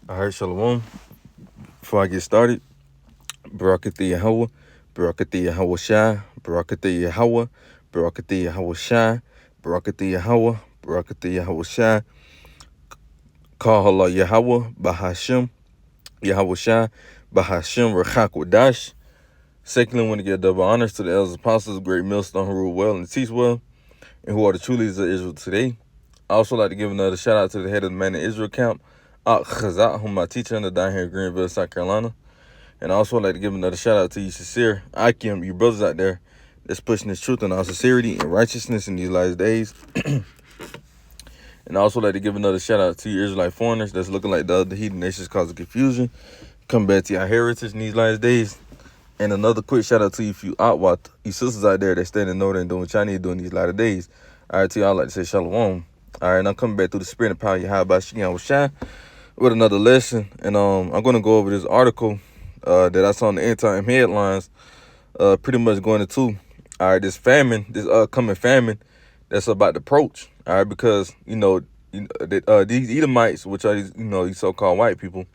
All right, Shalom. Before I get started, Barakati Yahweh, Barakati Yahweh Shai, Barakati Yahweh, Barakati Yahweh Shai, Barakati Yahweh, Barakati Yahweh Shai, Kahala Yahweh, Bahashim, Yahweh Shai, Bahashim, Rachak Wadash. Secondly, I want to give double honors to the elders apostles, great millstone who rule well and teach well, and who are the true leaders of Israel today. I also like to give another shout out to the head of the Man in Israel camp, Ak Chazat, whom I teach under down here in Greenville, South Carolina. And I also like to give another shout out to you, sincere Akim, you brothers out there that's pushing this truth and our sincerity and righteousness in these last days. And I also like to give another shout out to you Israelite foreigners that's looking like the other heathen nations causing confusion. Come back to your heritage in these last days. And another quick shout out to you, you Outwat, you sisters out there that stand in order and doing what y'all need to do in these latter days. All right, to y'all, I like to say shalom. All right, now coming back through the spirit and power of Yahweh Shai Shai with another lesson. And I'm going to go over this article that I saw in the end time headlines, pretty much going into, all right, this famine, this upcoming famine that's about to approach, all right, because, these Edomites, which are these, these so-called white people,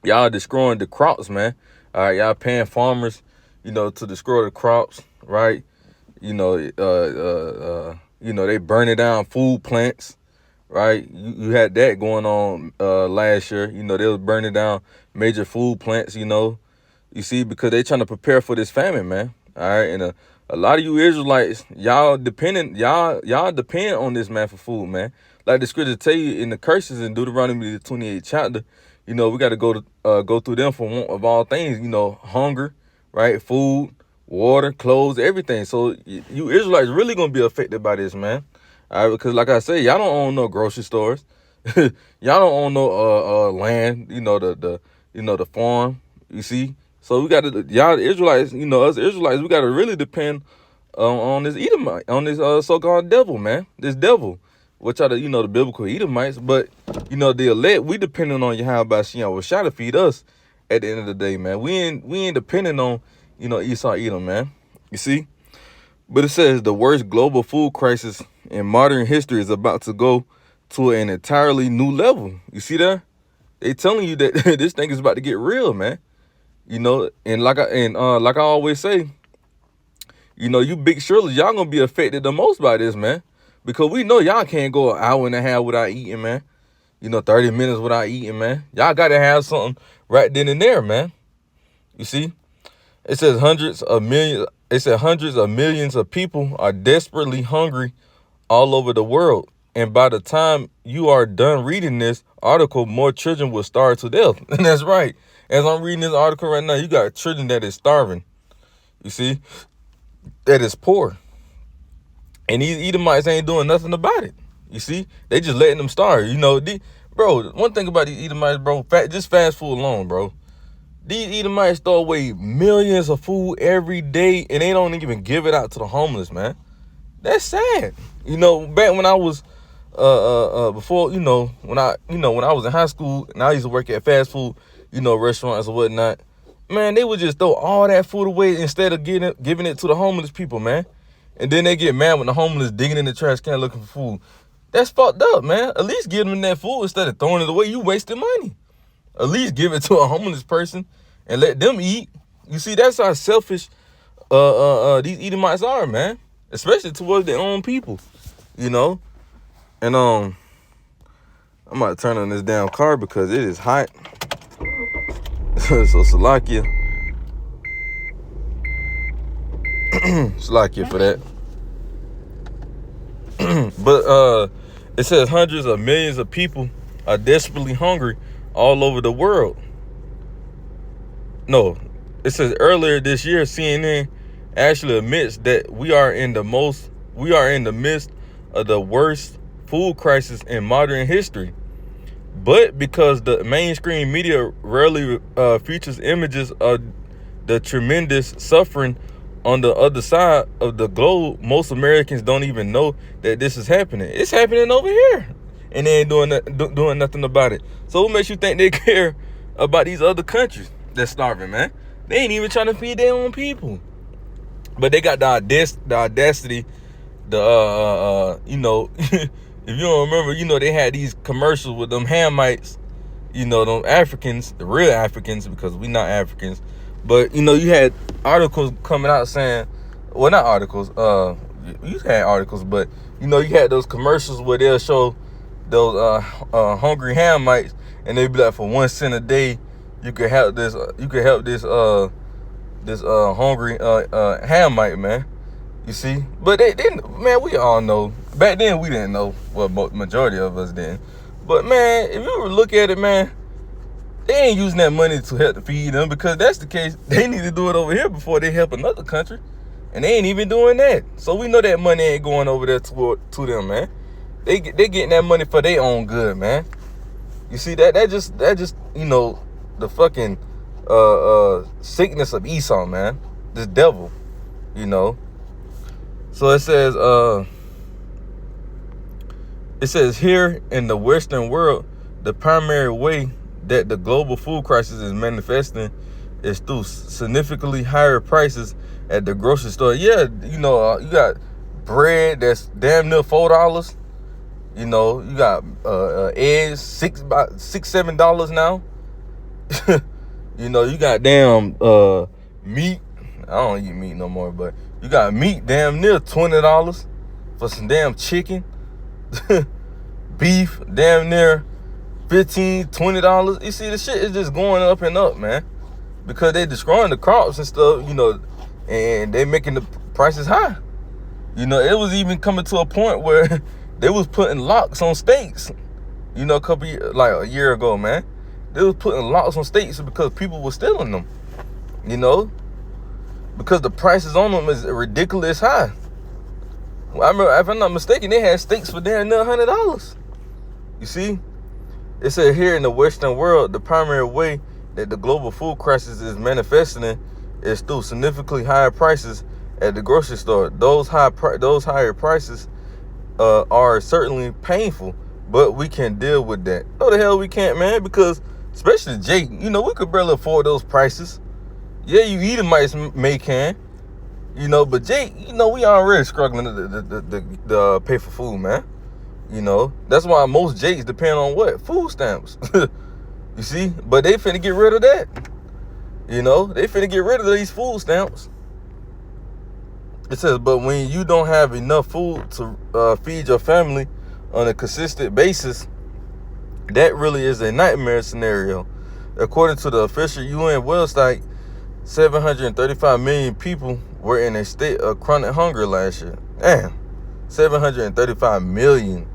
y'all destroying the crops, man. All right, y'all paying farmers, to destroy the crops, right? They burning down food plants, right? You had that going on last year. They was burning down major food plants, you see, because they trying to prepare for this famine, man. All right, and a lot of you Israelites, y'all depend on this, man, for food, man. Like the scripture tell you in the curses in Deuteronomy the 28th chapter, we got to go through them for want of all things, hunger, right? Food, water, clothes, everything. So you Israelites really gonna be affected by this, man. All right, because like I said, y'all don't own no grocery stores. Y'all don't own no land, the farm, you see. So we got to, y'all Israelites, us Israelites, we got to really depend on this Edomite, on this so-called devil, man. This devil, which are the, the biblical Edomites. But, the elect, we depending on Yahweh Shai Shai to feed us at the end of the day, man. We ain't depending on, Esau Edom, man. You see? But it says the worst global food crisis in modern history is about to go to an entirely new level. You see that? They telling you that this thing is about to get real, man. And like I always say, you big Shirley, y'all gonna be affected the most by this, man. Because we know y'all can't go an hour and a half without eating, man. 30 minutes without eating, man. Y'all gotta have something right then and there, man. You see? It says hundreds of millions of people are desperately hungry all over the world. And by the time you are done reading this article, more children will starve to death. And that's right. As I'm reading this article right now, you got children that is starving. You see? That is poor. And these Edomites ain't doing nothing about it. You see? They just letting them starve. Bro, one thing about these Edomites, bro, just fast food alone, bro. These Edomites throw away millions of food every day, and they don't even give it out to the homeless, man. That's sad. Back when I was before, when I was in high school and I used to work at fast food, restaurants or whatnot, man, they would just throw all that food away instead of giving it to the homeless people, man. And then they get mad when the homeless digging in the trash can looking for food. That's fucked up, man. At least give them that food instead of throwing it away. You wasting money. At least give it to a homeless person and let them eat. You see, that's how selfish these Edomites are, man. Especially towards their own people, And I'm about to turn on this damn car because it is hot. So Salakia. Salakia for that. But it says hundreds of millions of people are desperately hungry all over the world. No, it says earlier this year, CNN actually admits that we are in the midst of the worst food crisis in modern history. But because the mainstream media rarely features images of the tremendous suffering on the other side of the globe, most Americans don't even know that this is happening. It's happening over here, and they ain't doing nothing about it. So what makes you think they care about these other countries that's starving, man? They ain't even trying to feed their own people. But they got the audacity, if you don't remember, they had these commercials with them Hamites, you know, them Africans, the real Africans, because we not Africans. But, you know, you had articles coming out saying, well, not articles, you had articles, but, you know, you had those commercials where they'll show those hungry Hamites, and they'd be like, for 1 cent a day, you could help this hungry Hamite, man. You see? But they didn't, man, we all know. Back then, we didn't know. Well, majority of us didn't. But, man, if you look at it, man, they ain't using that money to help to feed them, because that's the case. They need to do it over here before they help another country. And they ain't even doing that. So we know that money ain't going over there to them, man. They getting that money for their own good, man. You see, that just you know, the fucking sickness of Esau, man. This devil, you know. So it says here in the Western world, the primary way that the global food crisis is manifesting is through significantly higher prices at the grocery store. Yeah, you know, you got bread that's damn near $4. You know, you got eggs $6-7 now. You know, you got damn meat. I don't eat meat no more, but you got meat damn near $20 for some damn chicken. Beef damn near $15-20. You see, the shit is just going up and up, man, because they destroying the crops and stuff, you know, and they making the prices high. You know, it was even coming to a point where they was putting locks on steaks. You know, a year ago, man, they was putting locks on steaks because people were stealing them. You know, because the prices on them is ridiculous high. I remember, if I'm not mistaken, they had steaks for damn near $100. You see, it said here in the Western world, the primary way that the global food crisis is manifesting is through significantly higher prices at the grocery store. Those higher prices are certainly painful, but we can deal with that. No, the hell we can't, man, because especially Jake, you know, we could barely afford those prices. Yeah, you Edomites may can, you know, but Jake, you know, we already struggling to pay for food, man. You know, that's why most Jakes depend on what? Food stamps. You see? But they finna get rid of that. You know, they finna get rid of these food stamps. It says, but when you don't have enough food to feed your family on a consistent basis, that really is a nightmare scenario. According to the official UN website, 735 million people were in a state of chronic hunger last year. Damn, 735 million.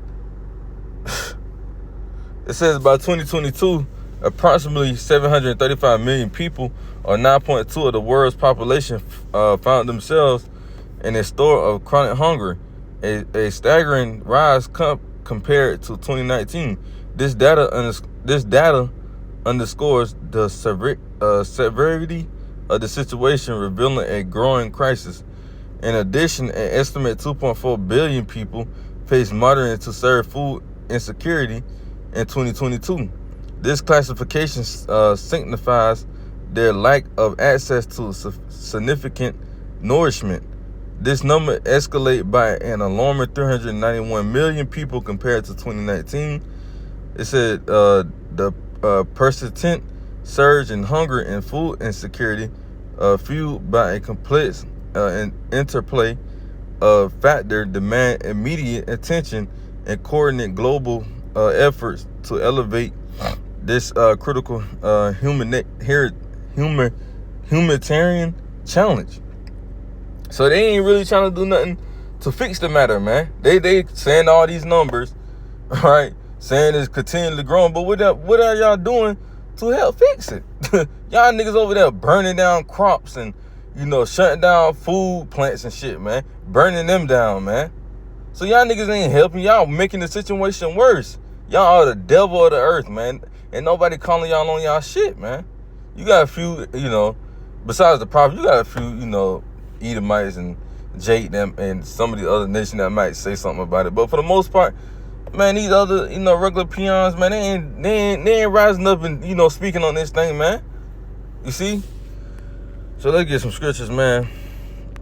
It says by 2022, approximately 735 million people, or 9.2% of the world's population, found themselves in a state of chronic hunger, a staggering rise compared to 2019. This data underscores the severity of the situation, revealing a growing crisis. In addition, an estimated 2.4 billion people face moderate to severe food insecurity in 2022. This classification signifies their lack of access to significant nourishment. This number escalated by an alarming 391 million people compared to 2019. It said the persistent surge in hunger and food insecurity, fueled by a complex interplay of factors, demand immediate attention and coordinate global efforts to elevate this critical humanitarian challenge. So they ain't really trying to do nothing to fix the matter, man. They saying all these numbers, right? Saying it's continually growing, but what are y'all doing to help fix it? Y'all niggas over there burning down crops and, you know, shutting down food plants and shit, man. Burning them down, man. So y'all niggas ain't helping. Y'all making the situation worse. Y'all are the devil of the earth, man. And nobody calling y'all on y'all shit, man. You got a few, you know, besides the prophet, you got a few, you know, Edomites and Jake them and some of the other nations that might say something about it. But for the most part, man, these other, you know, regular peons, man, they ain't rising up and, you know, speaking on this thing, man. You see? So let's get some scriptures, man.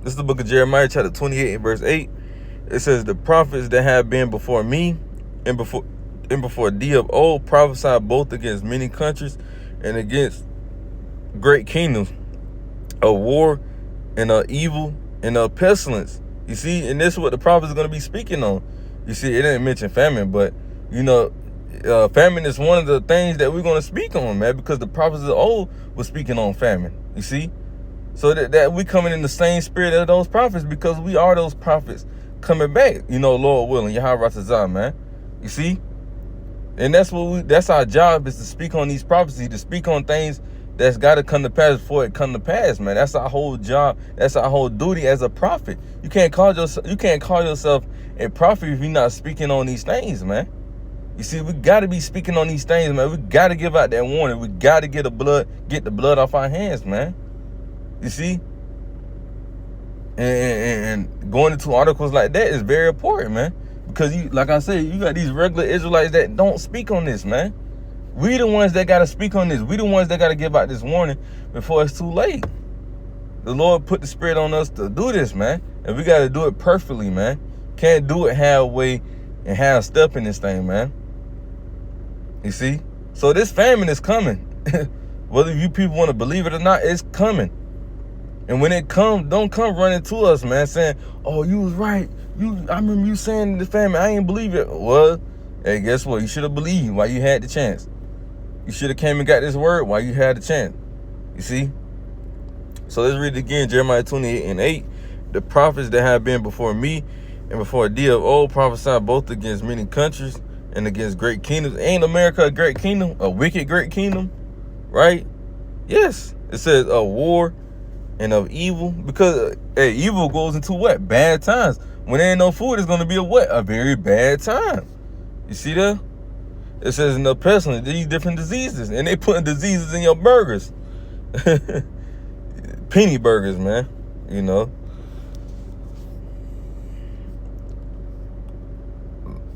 This is the book of Jeremiah, chapter 28 and verse 8. It says, the prophets that have been before me and and before thee of old prophesied both against many countries and against great kingdoms, of war and of evil and of pestilence. You see, and this is what the prophets are going to be speaking on. You see, it didn't mention famine, but famine is one of the things that we're going to speak on, man, because the prophets of old were speaking on famine. You see, so that we coming in the same spirit of those prophets, because we are those prophets coming back. Lord willing, Yahweh Ratazah, man. You see, and that's our job, is to speak on these prophecies, to speak on things that's got to come to pass before it come to pass, man. That's our whole job. That's our whole duty as a prophet. You can't call yourself a prophet if you're not speaking on these things, man. You see, we got to be speaking on these things, man. We got to give out that warning. We got to get the blood off our hands, man. You see, and going into articles like that is very important, man, because like I said, you got these regular Israelites that don't speak on this, man. We the ones that got to speak on this. We the ones that got to give out this warning before it's too late. The Lord put the Spirit on us to do this, man. And we got to do it perfectly, man. Can't do it halfway and half step in this thing, man. You see? So this famine is coming. Whether you people want to believe it or not, it's coming. And when it comes, don't come running to us, man, saying, oh, you was right. I remember you saying the famine. I ain't believe it. Well, hey, guess what? You should have believed while you had the chance. You should have came and got this word while you had the chance. You see? So let's read it again. Jeremiah 28:8. The prophets that have been before me and before thee of old prophesied both against many countries and against great kingdoms. Ain't America a great kingdom? A wicked great kingdom? Right? Yes. It says a war and of evil. Because evil goes into what? Bad times. When there ain't no food, it's going to be a what? A very bad time. You see that? It says in the pestilence, these different diseases, and they putting diseases in your burgers. Penny burgers, man.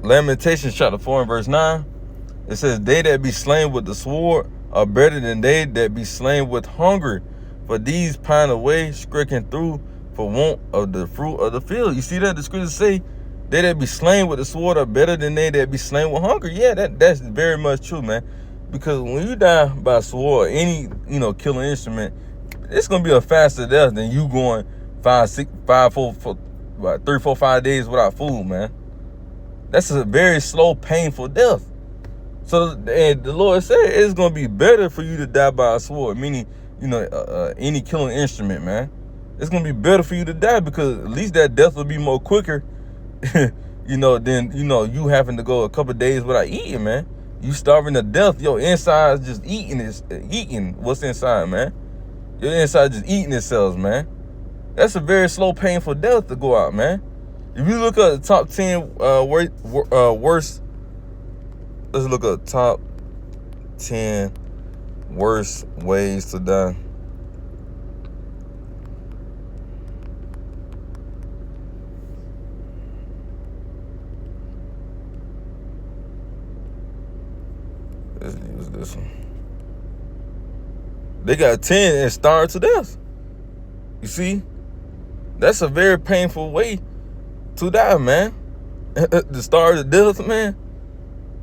Lamentations chapter 4 and verse 9. It says, they that be slain with the sword are better than they that be slain with hunger. For these pine away, stricken through for want of the fruit of the field. You see that? The scriptures say, they that be slain with the sword are better than they that be slain with hunger. Yeah, that's very much true, man. Because when you die by sword, any killing instrument, it's gonna be a faster death than you going 3, 4, 5 days without food, man. That's a very slow, painful death. So, and the Lord said it's gonna be better for you to die by a sword, meaning any killing instrument, man. It's gonna be better for you to die, because at least that death will be more quicker. Then you having to go a couple of days without eating, man. You starving to death. Your insides just eating what's inside, man. Your inside just eating itself, man. That's a very slow, painful death to go out, man. If you look at the top 10 worst, let's look at top 10 worst ways to die. Let's use this one. They got 10 and starved to death. You see? That's a very painful way to die, man. To starve to death, man.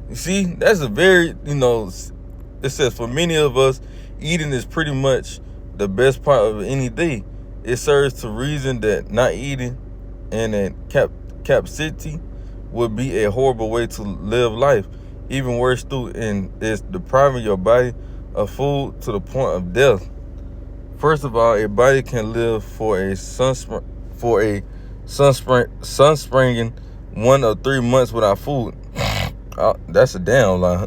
You see? That's a very, it says for many of us, eating is pretty much the best part of any day. It serves to reason that not eating and in captivity would be a horrible way to live life. Even worse, is depriving your body of food to the point of death. First of all, a body can live for a sunspringing 1 or 3 months without food. That's a damn lie.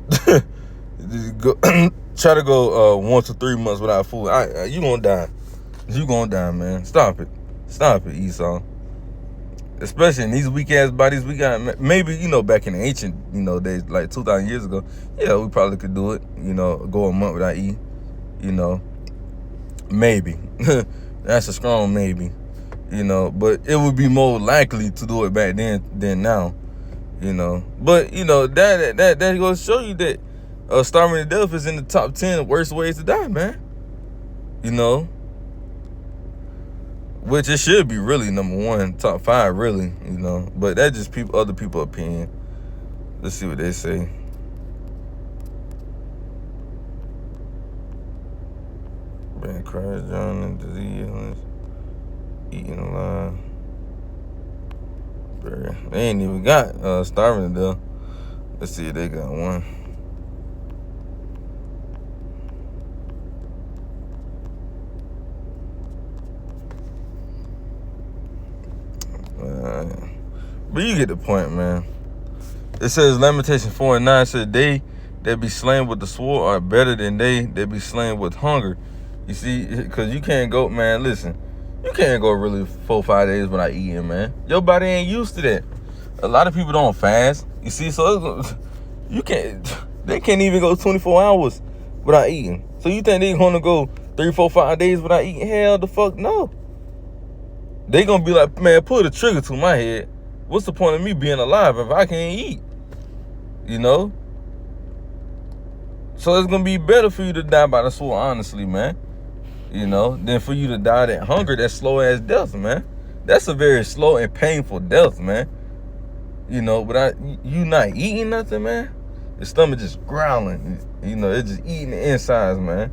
Try to go 1 to 3 months without food. You gonna die. You gonna die, man. Stop it, Esau. Especially in these weak ass bodies we got. Maybe back in the ancient days, like 2,000 years ago. Yeah, we probably could do it. Go a month without eating. Maybe. That's a strong maybe. But it would be more likely to do it back then than now. But that goes to show you that starving to death is in the top 10 worst ways to die, man. Which it should be really number 1, top 5, really. But that's just other people's opinion. Let's see what they say. Been crash, drowning, disease, eating alive. They ain't even got starving to death. Let's see if they got one. But you get the point, man. It says Lamentations 4:9 says they that be slain with the sword are better than they that be slain with hunger. You see, because you can't go, man, listen, you can't go really 4-5 days without eating, man. Your body ain't used to that. A lot of people don't fast. You see, so you can't, they can't even go 24 hours without eating. So you think they're gonna go 3, 4, 5 days without eating? Hell the fuck no. They gonna be like, man, pull the trigger to my head. What's the point of me being alive if I can't eat? You know? So it's gonna be better for you to die by the sword, honestly, man. You know, than for you to die that hunger, that slow ass death, man. That's a very slow and painful death, man. You know, but you not eating nothing, man. Your stomach just growling. You know, it's just eating the insides, man.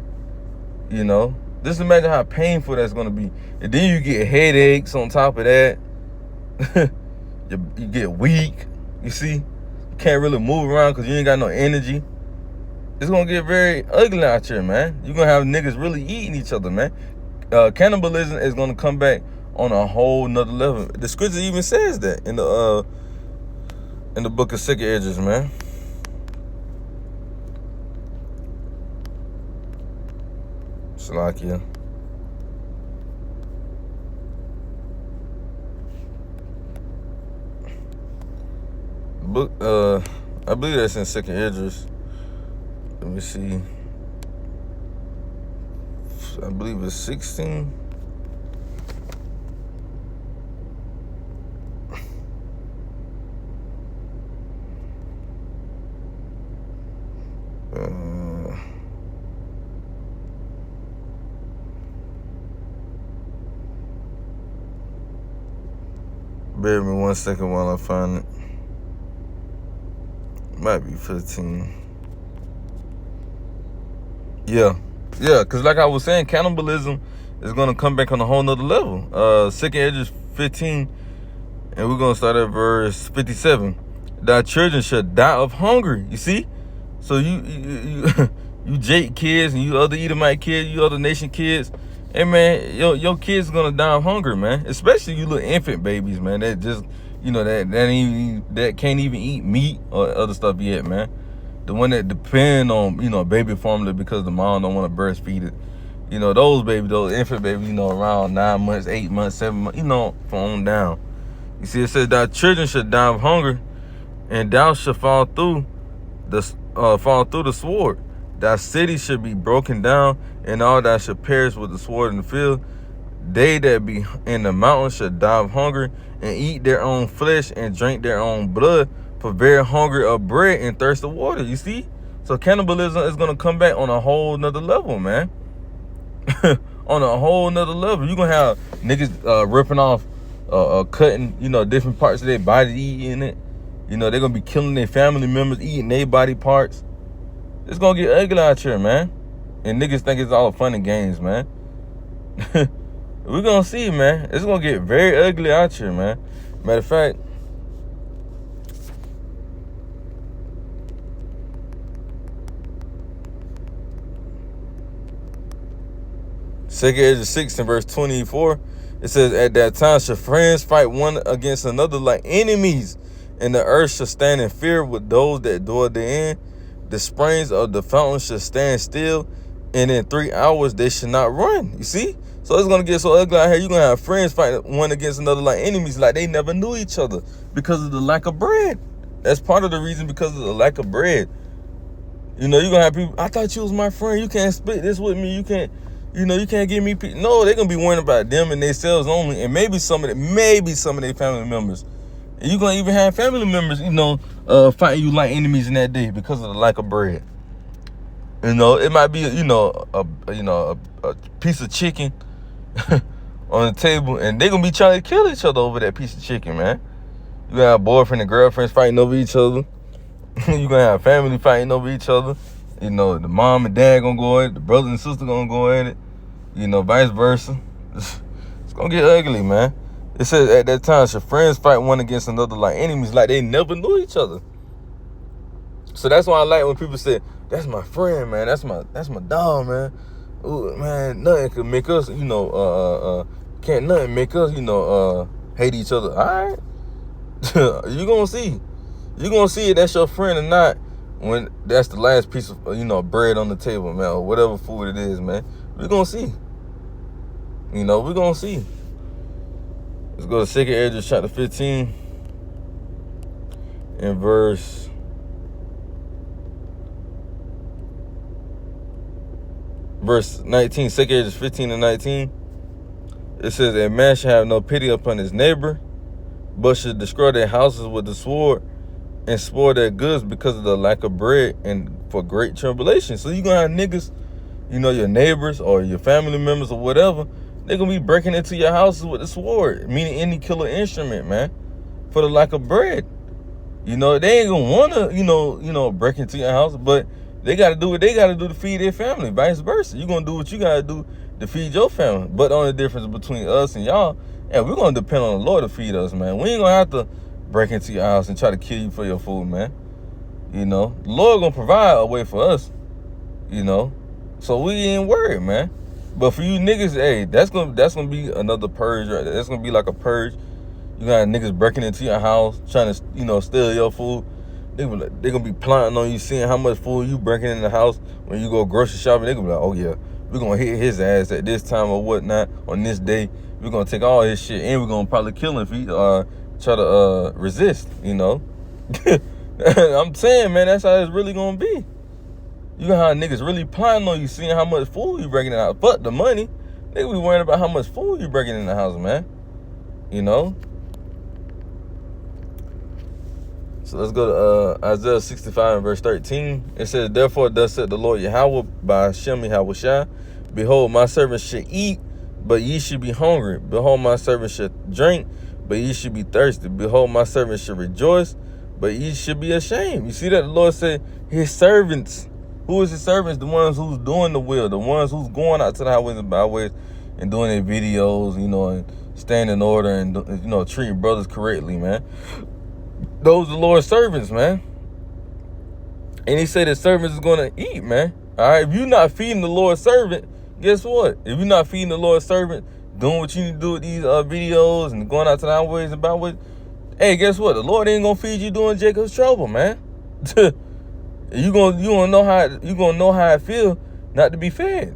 You know, just imagine how painful that's gonna be. And then you get headaches on top of that. You get weak. You see, you can't really move around because you ain't got no energy. It's gonna get very ugly out here, man. You're gonna have niggas really eating each other, man. Cannibalism is gonna come back on a whole nother level. The scripture even says that in the book of Second Esdras, man. Salakia. Book, I believe that's in Second Esdras. Let me see. I believe it's 16. Bear with me 1 second while I find it. Might be 15. Yeah, because like I was saying, cannibalism is going to come back on a whole nother level. Second Esdras 15, and we're going to start at verse 57. Thy children shall die of hunger. You see? So you Jake kids and you other Edomite kids, you other nation kids, hey man, your kids gonna die of hunger, man. Especially you little infant babies, man. That just, you know, that can't even eat meat or other stuff yet, man. The one that depend on, you know, baby formula because the mom don't want to breastfeed it. You know, those infant babies, you know, around 9 months, 8 months, 7 months, you know, from on down. You see, it says thy children should die of hunger, and thou shalt fall through the sword. Thy city should be broken down, and all that should perish with the sword in the field. They that be in the mountains should die of hunger, and eat their own flesh, and drink their own blood, for very hunger of bread and thirst of water. You see? So cannibalism is going to come back on a whole nother level, man. On a whole nother level. You're going to have niggas ripping off, cutting, you know, different parts of their body, eating it. You know, they're going to be killing their family members, eating their body parts. It's going to get ugly out here, man. And niggas think it's all fun and games, man. We're going to see, man. It's going to get very ugly out here, man. Matter of fact, Second Esdras 6 and verse 24, it says, at that time shall friends fight one against another like enemies, and the earth shall stand in fear with those that dwell therein. The springs of the fountain shall stand still, and in 3 hours they shall not run. You see? So it's going to get so ugly out here. You're going to have friends fighting one against another like enemies, like they never knew each other because of the lack of bread. That's part of the reason, because of the lack of bread. You know, you're going to have people, I thought you was my friend. You can't split this with me. You can't, you know, you can't give me. No, they're going to be worrying about them and themselves only, and maybe some of their family members. And you're going to even have family members, you know, fighting you like enemies in that day because of the lack of bread. You know, it might be, a piece of chicken on the table, and they're going to be trying to kill each other over that piece of chicken, man. You're going to have boyfriend and girlfriends fighting over each other. You're going to have family fighting over each other. You know, the mom and dad going to go at it. The brother and sister going to go at it. You know, vice versa. It's gonna get ugly, man. It says at that time, should friends fight one against another like enemies, like they never knew each other. So that's why I like when people say, "That's my friend, man. That's my dog, man. Ooh, man, nothing could make us, can't nothing make us, hate each other." All right, you gonna see. You gonna see if that's your friend or not when that's the last piece of bread on the table, man, or whatever food it is, man. We're gonna see. We're gonna see. Let's go to 2 Ezra chapter 15 and verse 19. 2 Ezra 15 and 19. It says, "A man shall have no pity upon his neighbor, but should destroy their houses with the sword and spoil their goods because of the lack of bread and for great tribulation." So you're gonna have niggas, your neighbors or your family members or whatever, they're gonna be breaking into your houses with the sword, meaning any killer instrument, man, for the lack of bread. They ain't gonna wanna, break into your house, but they gotta do what they gotta do to feed their family, vice versa. You're gonna do what you gotta do to feed your family. But the only difference between us and y'all, we're gonna depend on the Lord to feed us, man. We ain't gonna have to break into your house and try to kill you for your food, man. The Lord gonna provide a way for us, so we ain't worried, man. But for you niggas, hey, that's gonna be another purge, right there. That's gonna be like a purge. You got niggas breaking into your house, trying to, steal your food. They gonna be plotting on you, seeing how much food you breaking in the house when you go grocery shopping. They gonna be like, "Oh yeah, we're gonna hit his ass at this time or whatnot on this day. We're gonna take all his shit and we're gonna probably kill him if he try to resist." I'm saying, man, that's how it's really gonna be. You gonna have niggas really plotting on you, seeing how much food you breaking in the house. But the money, they be worrying about how much food you breaking in the house, man. So let's go to Isaiah 65 and verse 13. It says, "Therefore thus said the Lord Yahweh by Hashem Yahushua, Behold, my servants should eat, but ye should be hungry. Behold, my servants should drink, but ye should be thirsty. Behold, my servants should rejoice, but ye should be ashamed." You see that the Lord said his servants. Who is his servants? The ones who's doing the will, the ones who's going out to the highways and byways and doing their videos, and staying in order and, treating brothers correctly, man. Those are the Lord's servants, man. And he said his servants is going to eat, man. All right, if you're not feeding the Lord's servant, guess what? If you're not feeding the Lord's servant, doing what you need to do with these videos and going out to the highways and byways, hey, guess what? The Lord ain't gonna feed you doing Jacob's trouble, man. You gonna know how it feel not to be fed.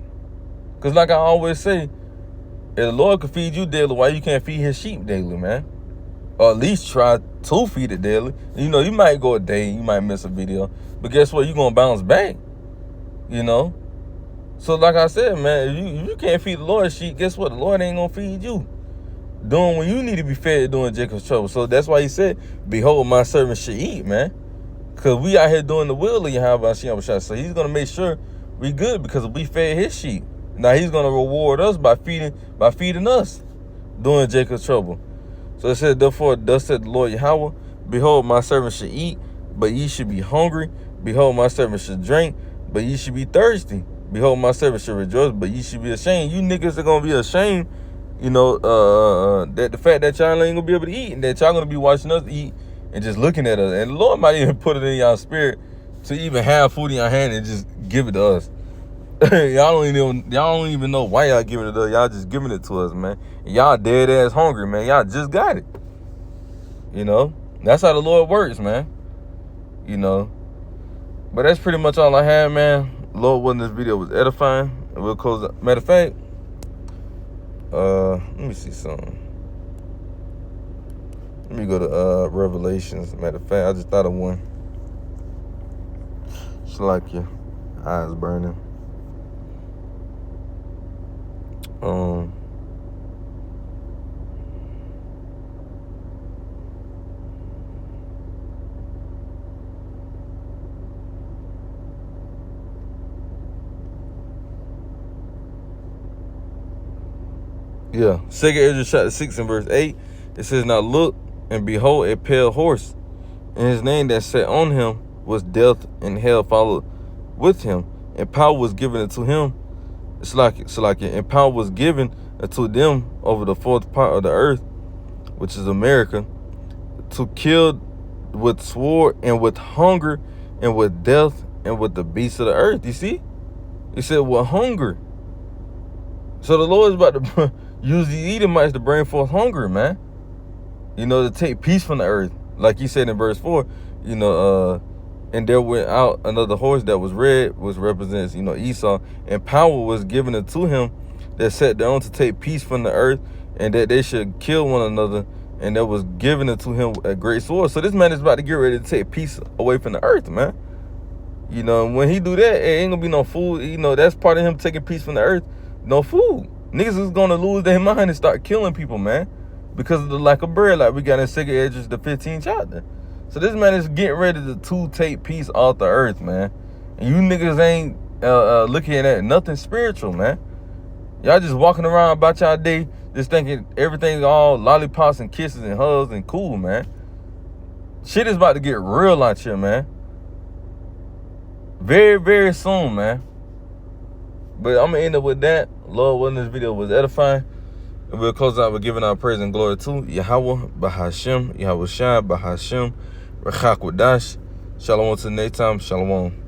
Cause like I always say, if the Lord could feed you daily, why you can't feed his sheep daily, man? Or at least try to feed it daily. You might go a day, you might miss a video, but guess what? You gonna bounce back. So like I said, man, if you can't feed the Lord's sheep, guess what? The Lord ain't gonna feed you. Doing when you need to be fed, doing Jacob's trouble. So that's why he said, "Behold, my servants should eat," man. Because we out here doing the will of Yahweh. So he's going to make sure we good because we fed his sheep. Now he's going to reward us by feeding us, doing Jacob's trouble. So it says, "Therefore, thus said the Lord Yahweh, Behold, my servants should eat, but ye should be hungry. Behold, my servants should drink, but ye should be thirsty. Behold, my servants should rejoice, but ye should be ashamed." You niggas are going to be ashamed, that the fact that y'all ain't going to be able to eat and that y'all going to be watching us eat and just looking at us. And the Lord might even put it in y'all spirit to even have food in your hand and just give it to us. y'all don't even know why y'all giving it to us. Y'all just giving it to us, man. And y'all dead ass hungry, man. Y'all just got it. That's how the Lord works, man. But that's pretty much all I had, man. Lord willing, this video was edifying. And we'll close up. Matter of fact, let me see something. Let me go to Revelations. Matter of fact, I just thought of one. It's like your eyes burning. Yeah, 2 Ezra chapter 6 and verse 8. It says, "Now look, and behold, a pale horse, and his name that sat on him was Death, and hell followed with him, and power was given unto him and power was given to them over the fourth part of the earth, which is America, to kill with sword and with hunger and with death and with the beasts of the earth. You see? He said with hunger. So the Lord is about to use the Edomites to bring forth hunger, man. You know, to take peace from the earth. Like he said in verse 4, you know, and there went out another horse that was red, which represents, you know, Esau, and power was given unto him that sat down to take peace from the earth, and that they should kill one another, and that was given unto him a great sword. So this man is about to get ready to take peace away from the earth, man. You know, when he do that, it ain't gonna be no food. You know, that's part of him taking peace from the earth. No food. Niggas is gonna lose their mind and start killing people, man, because of the lack of bread, like we got in 2 Esdras, the 15th chapter. So this man is getting ready to take peace off the earth, man. And you niggas ain't looking at nothing spiritual, man. Y'all just walking around about y'all day, just thinking everything's all lollipops and kisses and hugs and cool, man. Shit is about to get real out here, man. Very, very soon, man. But I'm going to end up with that. Lord willing, this video was edifying. And we'll close out with giving our praise and glory to Yahweh, Bahashem, Yahweh Shai, Bahashem, Rachak Wadash. Shalom to the next time. Shalom.